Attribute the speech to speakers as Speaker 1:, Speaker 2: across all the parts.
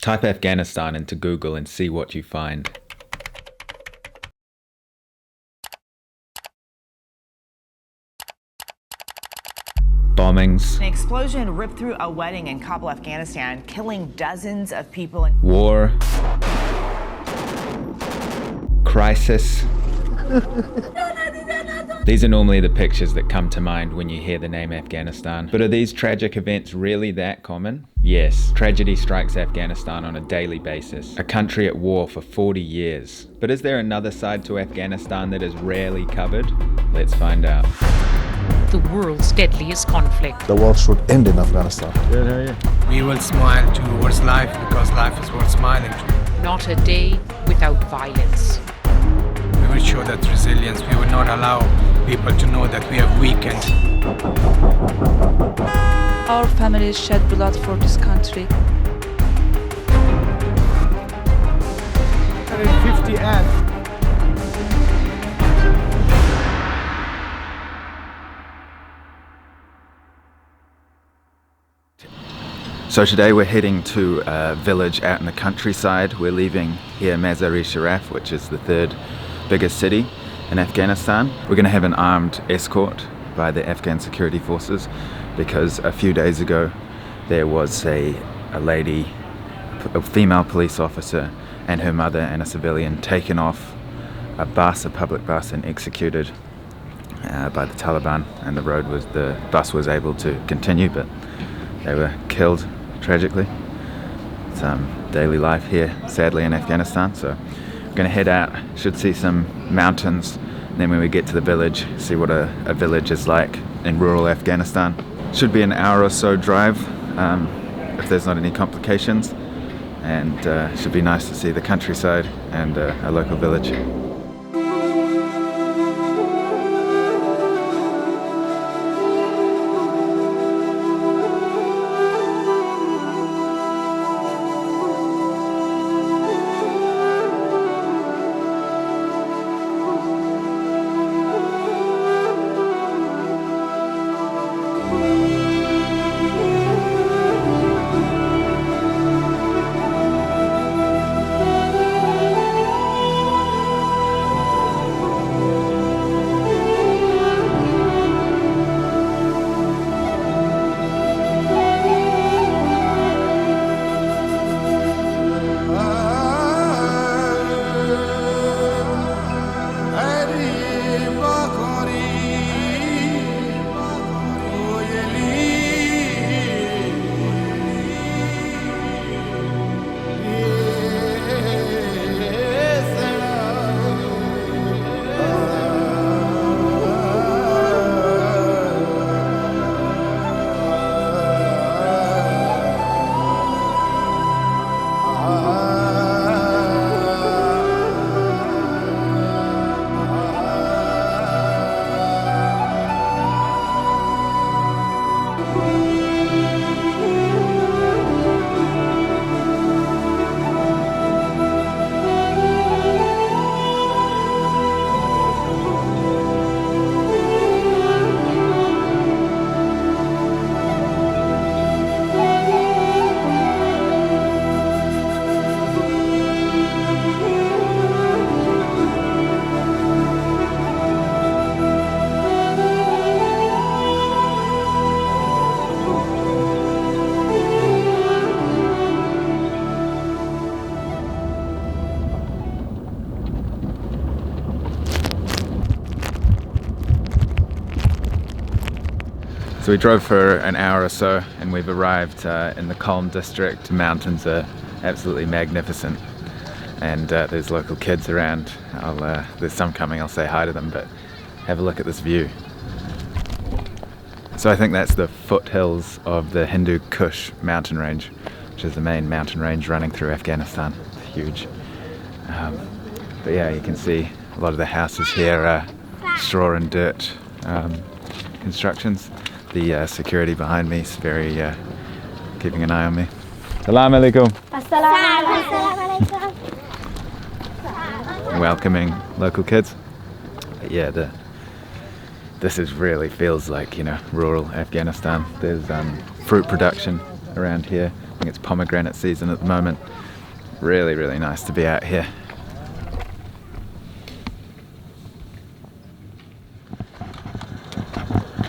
Speaker 1: Type Afghanistan into Google and see what you find. Bombings.
Speaker 2: An explosion ripped through a wedding in Kabul, Afghanistan, killing dozens of people.
Speaker 1: War. Crisis. These are normally the pictures that come to mind when you hear the name Afghanistan. But are these tragic events really that common? Yes, tragedy strikes Afghanistan on a daily basis. A country at war for 40 years. But is there another side to Afghanistan that is rarely covered? Let's find out.
Speaker 3: The world's deadliest conflict.
Speaker 4: The war should end in Afghanistan.
Speaker 5: We will smile towards life because life is worth smiling to.
Speaker 3: Not a day without violence.
Speaker 5: We will show that resilience. We will not allow people to know that we have weakened.
Speaker 6: Our families shed blood for this country.
Speaker 7: 150 ads.
Speaker 1: So today we're heading to a village out in the countryside. We're leaving here Mazar-e-Sharif, which is the third biggest city in Afghanistan. We're going to have an armed escort by the Afghan security forces because a few days ago there was a lady, a female police officer and her mother and a civilian taken off a bus, a public bus, and executed by the Taliban, and the bus was able to continue, but they were killed tragically. It's daily life here, sadly, in Afghanistan. So we're going to head out, should see some mountains, and then when we get to the village, see what a village is like in rural Afghanistan. Should be an hour or so drive, if there's not any complications, and should be nice to see the countryside and a local village. So we drove for an hour or so and we've arrived in the Calm district. The mountains are absolutely magnificent, and there's local kids around. There's some coming, I'll say hi to them, but have a look at this view. So I think that's the foothills of the Hindu Kush mountain range, which is the main mountain range running through Afghanistan. It's huge. But yeah, you can see a lot of the houses here are straw and dirt constructions. The security behind me is very keeping an eye on me. Assalamu alaikum. Welcoming local kids. But yeah, this really feels like, rural Afghanistan. There's fruit production around here, think it's pomegranate season at the moment. Really, really nice to be out here.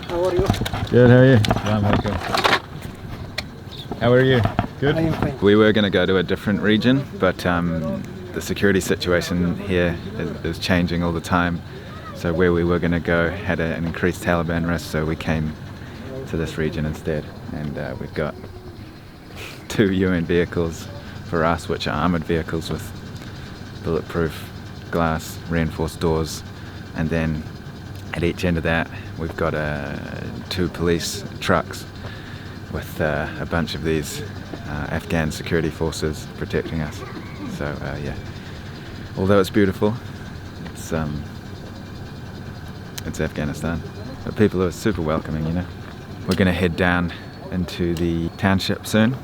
Speaker 7: How are you?
Speaker 1: Good, how are you? Yeah, I'm okay. How are you? Good?
Speaker 7: I am fine.
Speaker 1: We were going to go to a different region, but the security situation here is changing all the time. So where we were going to go had an increased Taliban risk, so we came to this region instead. And we've got 2 UN vehicles for us, which are armoured vehicles with bulletproof glass, reinforced doors, and then at each end of that we've got 2 police trucks with a bunch of these Afghan security forces protecting us. So yeah, although it's beautiful, it's Afghanistan, but people are super welcoming, you know. We're going to head down into the township soon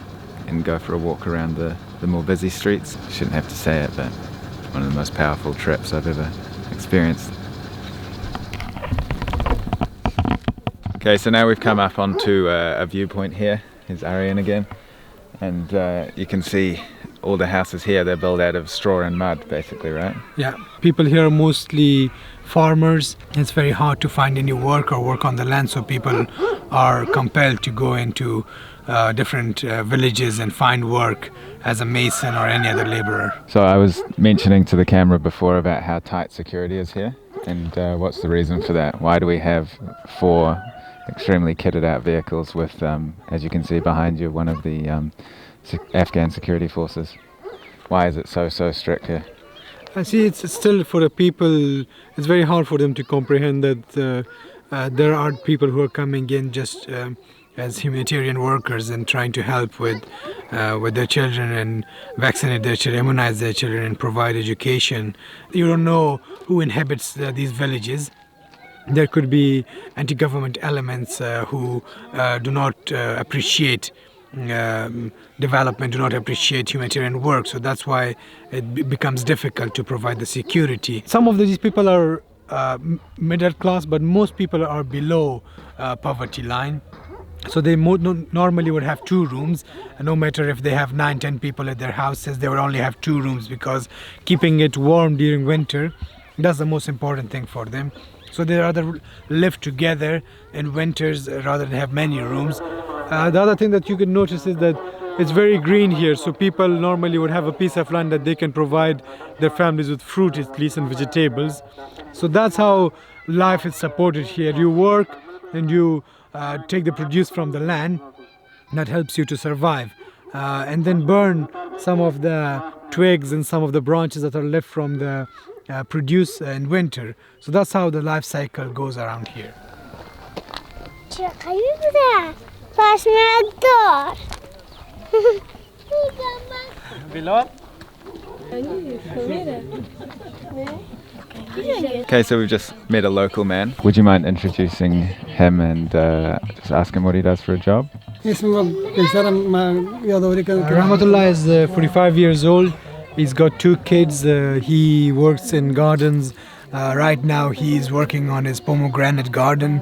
Speaker 1: and go for a walk around the more busy streets. Shouldn't have to say it, but one of the most powerful trips I've ever experienced. Okay, so now we've come up onto a viewpoint here. Here's Arian again, and you can see all the houses here, they're built out of straw and mud basically, right?
Speaker 5: Yeah, people here are mostly farmers. It's very hard to find any work or work on the land, so people are compelled to go into different villages and find work as a mason or any other laborer.
Speaker 1: So I was mentioning to the camera before about how tight security is here, and what's the reason for that? Why do we have 4 extremely kitted out vehicles with, as you can see behind you, one of the Afghan security forces? Why is it so strict here?
Speaker 5: I see it's still for the people, it's very hard for them to comprehend that there are people who are coming in just as humanitarian workers and trying to help with their children and vaccinate their children, immunize their children and provide education. You don't know who inhabits these villages. There could be anti-government elements who do not appreciate development, do not appreciate humanitarian work, so that's why it becomes difficult to provide the security. Some of these people are middle class, but most people are below poverty line. So they normally would have 2 rooms, and no matter if they have 9-10 people at their houses, they would only have 2 rooms because keeping it warm during winter, that's the most important thing for them. So they rather live together in winters rather than have many rooms. The other thing that you can notice is that it's very green here, so people normally would have a piece of land that they can provide their families with fruit at least and vegetables. So that's how life is supported here. You work and you take the produce from the land that helps you to survive, and then burn some of the twigs and some of the branches that are left from the produce in winter. So that's how the life cycle goes around here.
Speaker 1: Okay, so we've just met a local man. Would you mind introducing him and just ask him what he does for a job?
Speaker 5: Rahmatullah is 45 years old. He's got 2 kids. He works in gardens. Right now he's working on his pomegranate garden,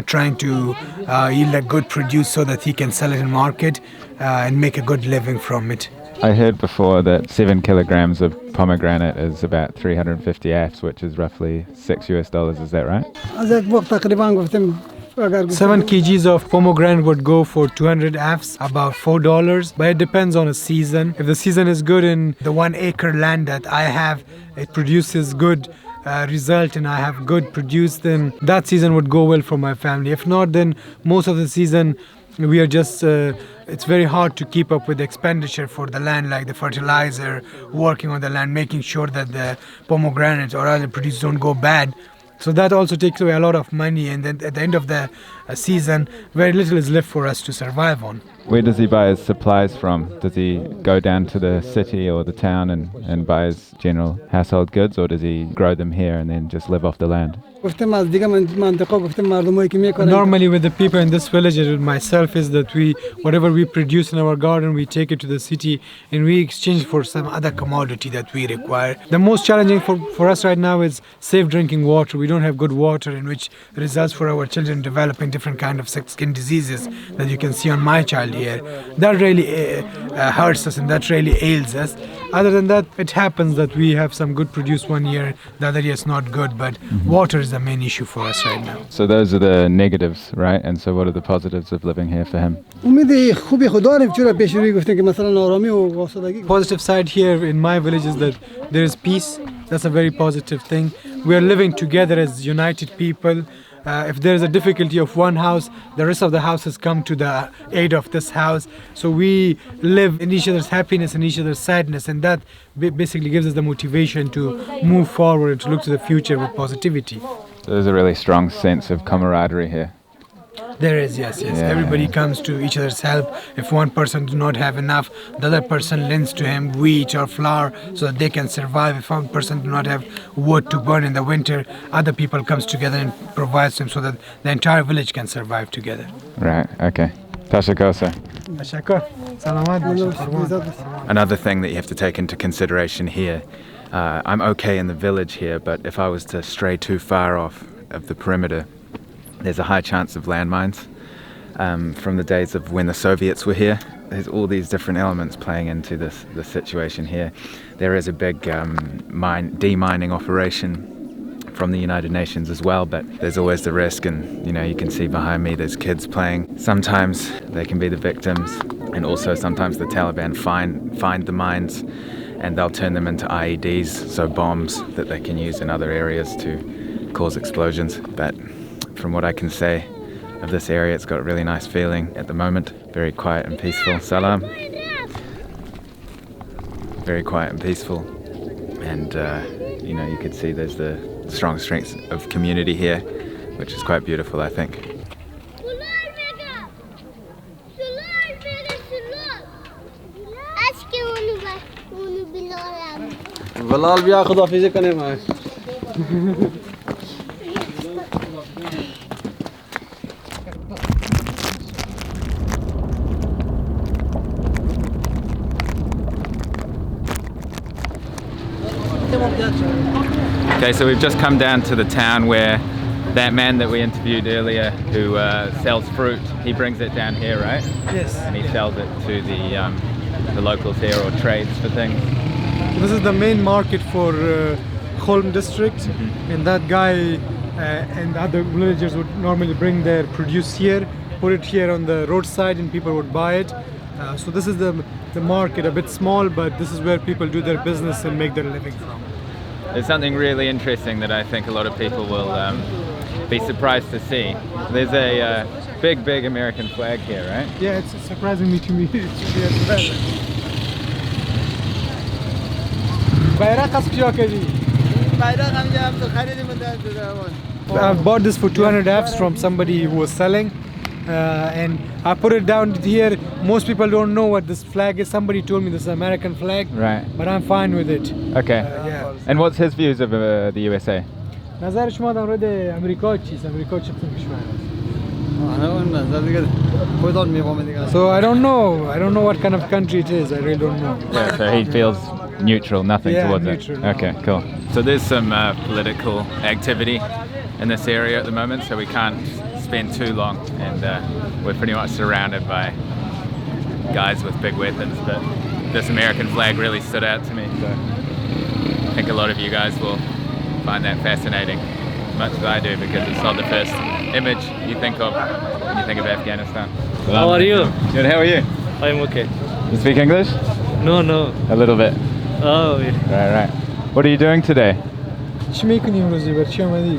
Speaker 5: trying to yield a good produce so that he can sell it in market and make a good living from it.
Speaker 1: I heard before that 7 kilograms of pomegranate is about 350 AFs, which is roughly $6 US. Is that right?
Speaker 5: 7 kgs of pomegranate would go for 200 AFs, about $4, but it depends on a season. If the season is good in the 1 acre land that I have, it produces good result and I have good produce, then that season would go well for my family. If not, then most of the season we are just it's very hard to keep up with the expenditure for the land, like the fertilizer, working on the land, making sure that the pomegranates or other produce don't go bad. So that also takes away a lot of money, and then at the end of the season, very little is left for us to survive on.
Speaker 1: Where does he buy his supplies from? Does he go down to the city or the town and buy his general household goods, or does he grow them here and then just live off the land?
Speaker 5: Normally with the people in this village and with myself is that whatever we produce in our garden, we take it to the city and we exchange for some other commodity that we require. The most challenging for us right now is safe drinking water. We don't have good water, in which results for our children developing different kind of skin diseases that you can see on my child here. That really hurts us and that really ails us. Other than that, it happens that we have some good produce one year, the other year it's not good, but water is the main issue for us right now.
Speaker 1: So those are the negatives, right? And so what are the positives of living here for him?
Speaker 5: Positive side here in my village is that there is peace. That's a very positive thing. We are living together as united people. If there is a difficulty of one house, the rest of the houses come to the aid of this house. So we live in each other's happiness and each other's sadness, and that basically gives us the motivation to move forward and to look to the future with positivity.
Speaker 1: So there's a really strong sense of camaraderie here.
Speaker 5: There is, yes.
Speaker 1: Yeah.
Speaker 5: Everybody comes to each other's help. If one person does not have enough, the other person lends to him wheat or flour so that they can survive. If one person does not have wood to burn in the winter, other people comes together and provides them so that the entire village can survive together.
Speaker 1: Right, okay. Tashakosa. Another thing that you have to take into consideration here, I'm okay in the village here, but if I was to stray too far off of the perimeter, there's a high chance of landmines. From the days of when the Soviets were here, there's all these different elements playing into this situation here. There is a big demining operation from the United Nations as well, but there's always the risk, and you can see behind me there's kids playing. Sometimes they can be the victims, and also sometimes the Taliban find the mines and they'll turn them into IEDs, so bombs that they can use in other areas to cause explosions. But from what I can say of this area, it's got a really nice feeling at the moment. Very quiet and peaceful. Salam. Very quiet and peaceful. And you could see there's the strong strength of community here, which is quite beautiful, I think. Okay, so we've just come down to the town where that man that we interviewed earlier who sells fruit, he brings it down here, right?
Speaker 5: Yes.
Speaker 1: And he sells it to the locals here or trades for things.
Speaker 5: This is the main market for Holm district, and that guy and other villagers would normally bring their produce here, put it here on the roadside, and people would buy it. So this is the market, a bit small, but this is where people do their business and make their living from.
Speaker 1: There's something really interesting that I think a lot of people will be surprised to see. There's a big American flag here, right?
Speaker 5: Yeah, it's surprising me to me as well. I bought this for 200 Fs from somebody who was selling, and I put it down here. Most people don't know what this flag is. Somebody told me this is an American flag,
Speaker 1: right?
Speaker 5: But I'm fine with it.
Speaker 1: Okay.
Speaker 5: Yeah.
Speaker 1: And what's his views of the USA?
Speaker 5: نظر شما در مورد امریکا چیست؟ امریکا چه کشور است؟ So I don't know what kind of country it is. I really don't know.
Speaker 1: Yeah, so he feels neutral, nothing towards
Speaker 5: neutral.
Speaker 1: it. Okay, cool. So there's some political activity in this area at the moment, so we can't spend too long, and we're pretty much surrounded by guys with big weapons, but this American flag really stood out to me, so I think a lot of you guys will find that fascinating, as much as I do, because it's not the first image you think of when you think of Afghanistan.
Speaker 7: How are you?
Speaker 1: Good, how are you?
Speaker 7: I'm okay.
Speaker 1: You speak English?
Speaker 7: No.
Speaker 1: A little bit.
Speaker 7: Oh, yeah.
Speaker 1: Right. What are you doing today?
Speaker 5: چی میکنی امروزی؟ بر چی آمدی؟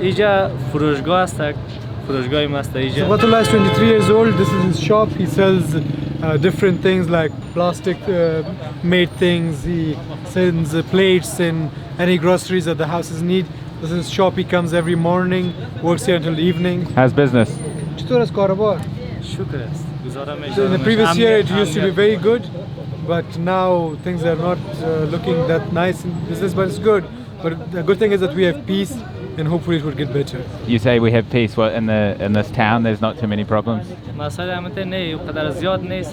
Speaker 7: اینجا فروشگاه است. فروشگاه ما است اینجا.
Speaker 5: Sabatullah is 23 years old. This is his shop. He sells different things like plastic made things. He sends plates and any groceries that the houses need. This is his shop. He comes every morning, works here until the evening.
Speaker 1: How's business?
Speaker 5: چطور است کاروبار؟
Speaker 7: شکر است.
Speaker 5: So in the previous year it used to be very good, but now things are not looking that nice in business, but it's good. But the good thing is that we have peace, and hopefully it will get better.
Speaker 1: You say we have peace. What, in this town there's not too many problems?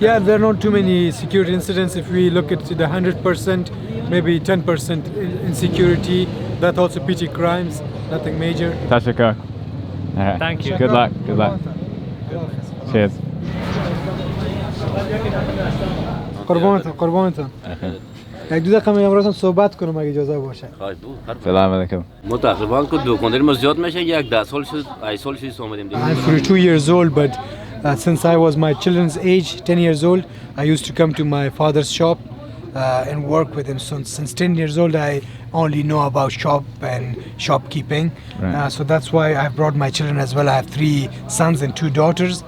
Speaker 5: Yeah, there are not too many security incidents. If we look at the 100%, maybe 10% insecurity. That also petty crimes, nothing major.
Speaker 1: Tashiko. All right.
Speaker 7: Thank you.
Speaker 1: Good luck. Good luck. Cheers.
Speaker 5: قربانتان یک دو دقیقه میام براتون صحبت کنم اگه اجازه باشه.
Speaker 1: Salam alaikum.
Speaker 8: ما تقریبا که دکاندار ما زیاد میشه یک 10 سال شد 8 سال شد اومدیم دیگه.
Speaker 5: I'm 42 years old, but since I was my children's age, 10 years old, I used to come to my father's shop and work with him. So since 10 years old, I only know about shop and shopkeeping.
Speaker 1: Right.
Speaker 5: So that's why I brought my children as well. I have 3 sons and 2 daughters.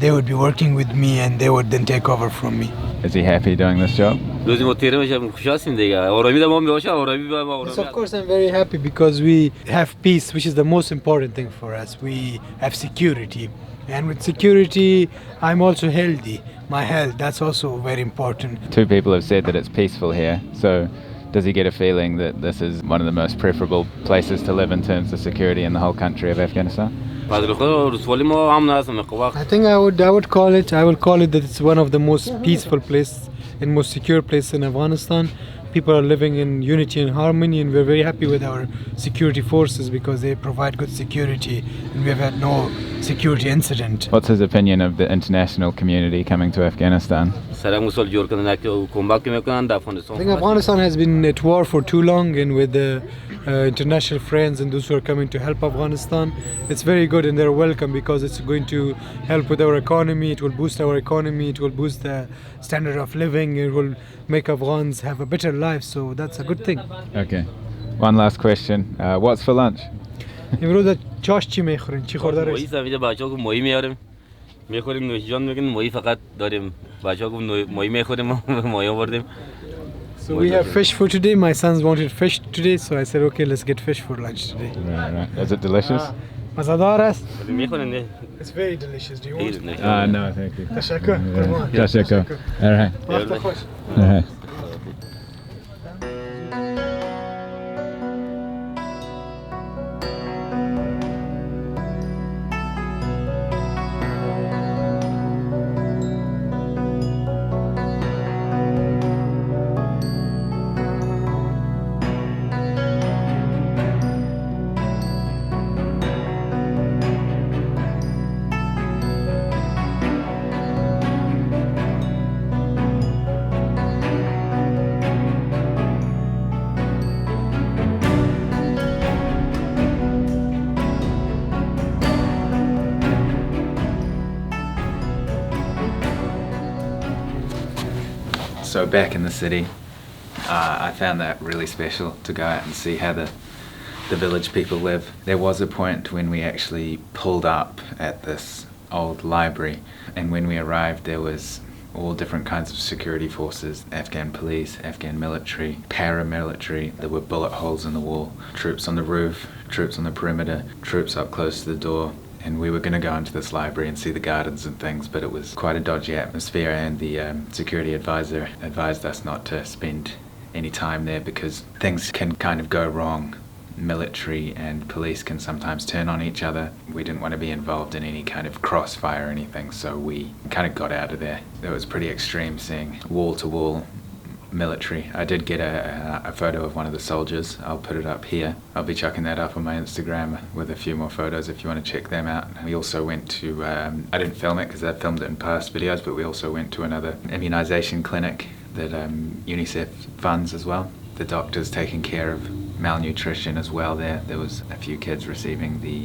Speaker 5: They would be working with me and they would then take over from me.
Speaker 1: Is he happy doing this job?
Speaker 8: روزی ما تیره میشم خوش هستیم دیگه. آرامی دام میشه آرامی با ما
Speaker 5: Yes,
Speaker 8: آرامی.
Speaker 5: of course, I'm very happy because we have peace, which is the most important thing for us. We have security. And with security, I'm also healthy. My health, that's also very important.
Speaker 1: 2 people have said that it's peaceful here. So does he get a feeling that this is one of the most preferable places to live in terms of security in the whole country of Afghanistan?
Speaker 8: فضل خدا رسولی ما هم نهستم قوا.
Speaker 5: I think I would call it that it's one of the most peaceful places and most secure place in Afghanistan. People are living in unity and harmony, and we're very happy with our security forces because they provide good security and we've had no security incident.
Speaker 1: What's his opinion of the international community coming to Afghanistan?
Speaker 8: سرم مسئول جور کردن که کمک میکنن در
Speaker 5: I
Speaker 8: افغانستان.
Speaker 5: think Afghanistan has been at war for too long, and with the international friends and those who are coming to help Afghanistan, it's very good and they're welcome because it's going to help with our economy. It will boost our economy, it will boost the standard of living, it will make Afghans have a better life, so that's a good thing.
Speaker 1: Okay. One last question. What's for lunch?
Speaker 5: امروز چاش چی میخورین؟ چی خورده
Speaker 8: ماهی
Speaker 5: رئیس؟
Speaker 8: سفید بچه‌ها کو ماهی میاریم. میخوریم نوشیجان میگن ماهی فقط داریم. بچه‌ها کو ماهی میخوریم ماهی آوردیم.
Speaker 5: So we have fish for today. My sons wanted fish today, so I said okay, let's get fish for lunch today.
Speaker 1: Right. Is it delicious?
Speaker 5: مزادار است؟
Speaker 8: میخوریم نه.
Speaker 5: It's very delicious. Do you want?
Speaker 1: No, thank you.
Speaker 5: تشکر. قربان.
Speaker 1: Tashakkur. All right.
Speaker 5: وقت خوش.
Speaker 1: All right. So back in the city, I found that really special to go out and see how the village people live. There was a point when we actually pulled up at this old library, and when we arrived there was all different kinds of security forces, Afghan police, Afghan military, paramilitary. There were bullet holes in the wall, troops on the roof, troops on the perimeter, troops up close to the door. And we were going to go into this library and see the gardens and things, but it was quite a dodgy atmosphere, and the security advisor advised us not to spend any time there because things can kind of go wrong. Military and police can sometimes turn on each other. We didn't want to be involved in any kind of crossfire or anything, so we kind of got out of there. It was pretty extreme seeing wall-to-wall military. I did get a photo of one of the soldiers. I'll put it up here. I'll be chucking that up on my Instagram with a few more photos if you want to check them out. We also went to, I didn't film it because I filmed it in past videos, but we also went to another immunization clinic that UNICEF funds as well. The doctor's taking care of malnutrition as well there. There was a few kids receiving the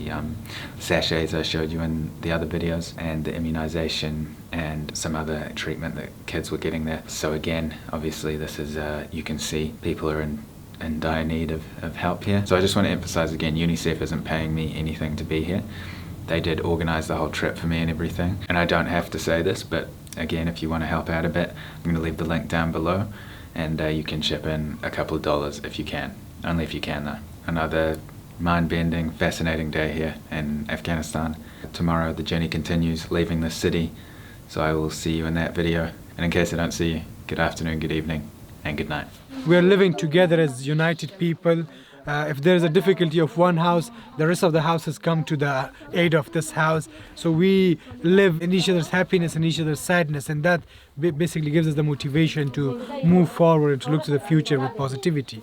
Speaker 1: sachets I showed you in the other videos, and the immunization and some other treatment that kids were getting there. So again, obviously this is, you can see people are in dire need of help here. So I just want to emphasize again, UNICEF isn't paying me anything to be here. They did organize the whole trip for me and everything. And I don't have to say this, but again, if you want to help out a bit, I'm going to leave the link down below, and you can chip in a couple of dollars if you can. Only if you can though. Another mind-bending, fascinating day here in Afghanistan. Tomorrow the journey continues, leaving the city. So I will see you in that video. And in case I don't see you, good afternoon, good evening, and good night.
Speaker 5: We are living together as united people. If there is a difficulty of one house, the rest of the houses come to the aid of this house. So we live in each other's happiness and each other's sadness, and that basically gives us the motivation to move forward and to look to the future with positivity.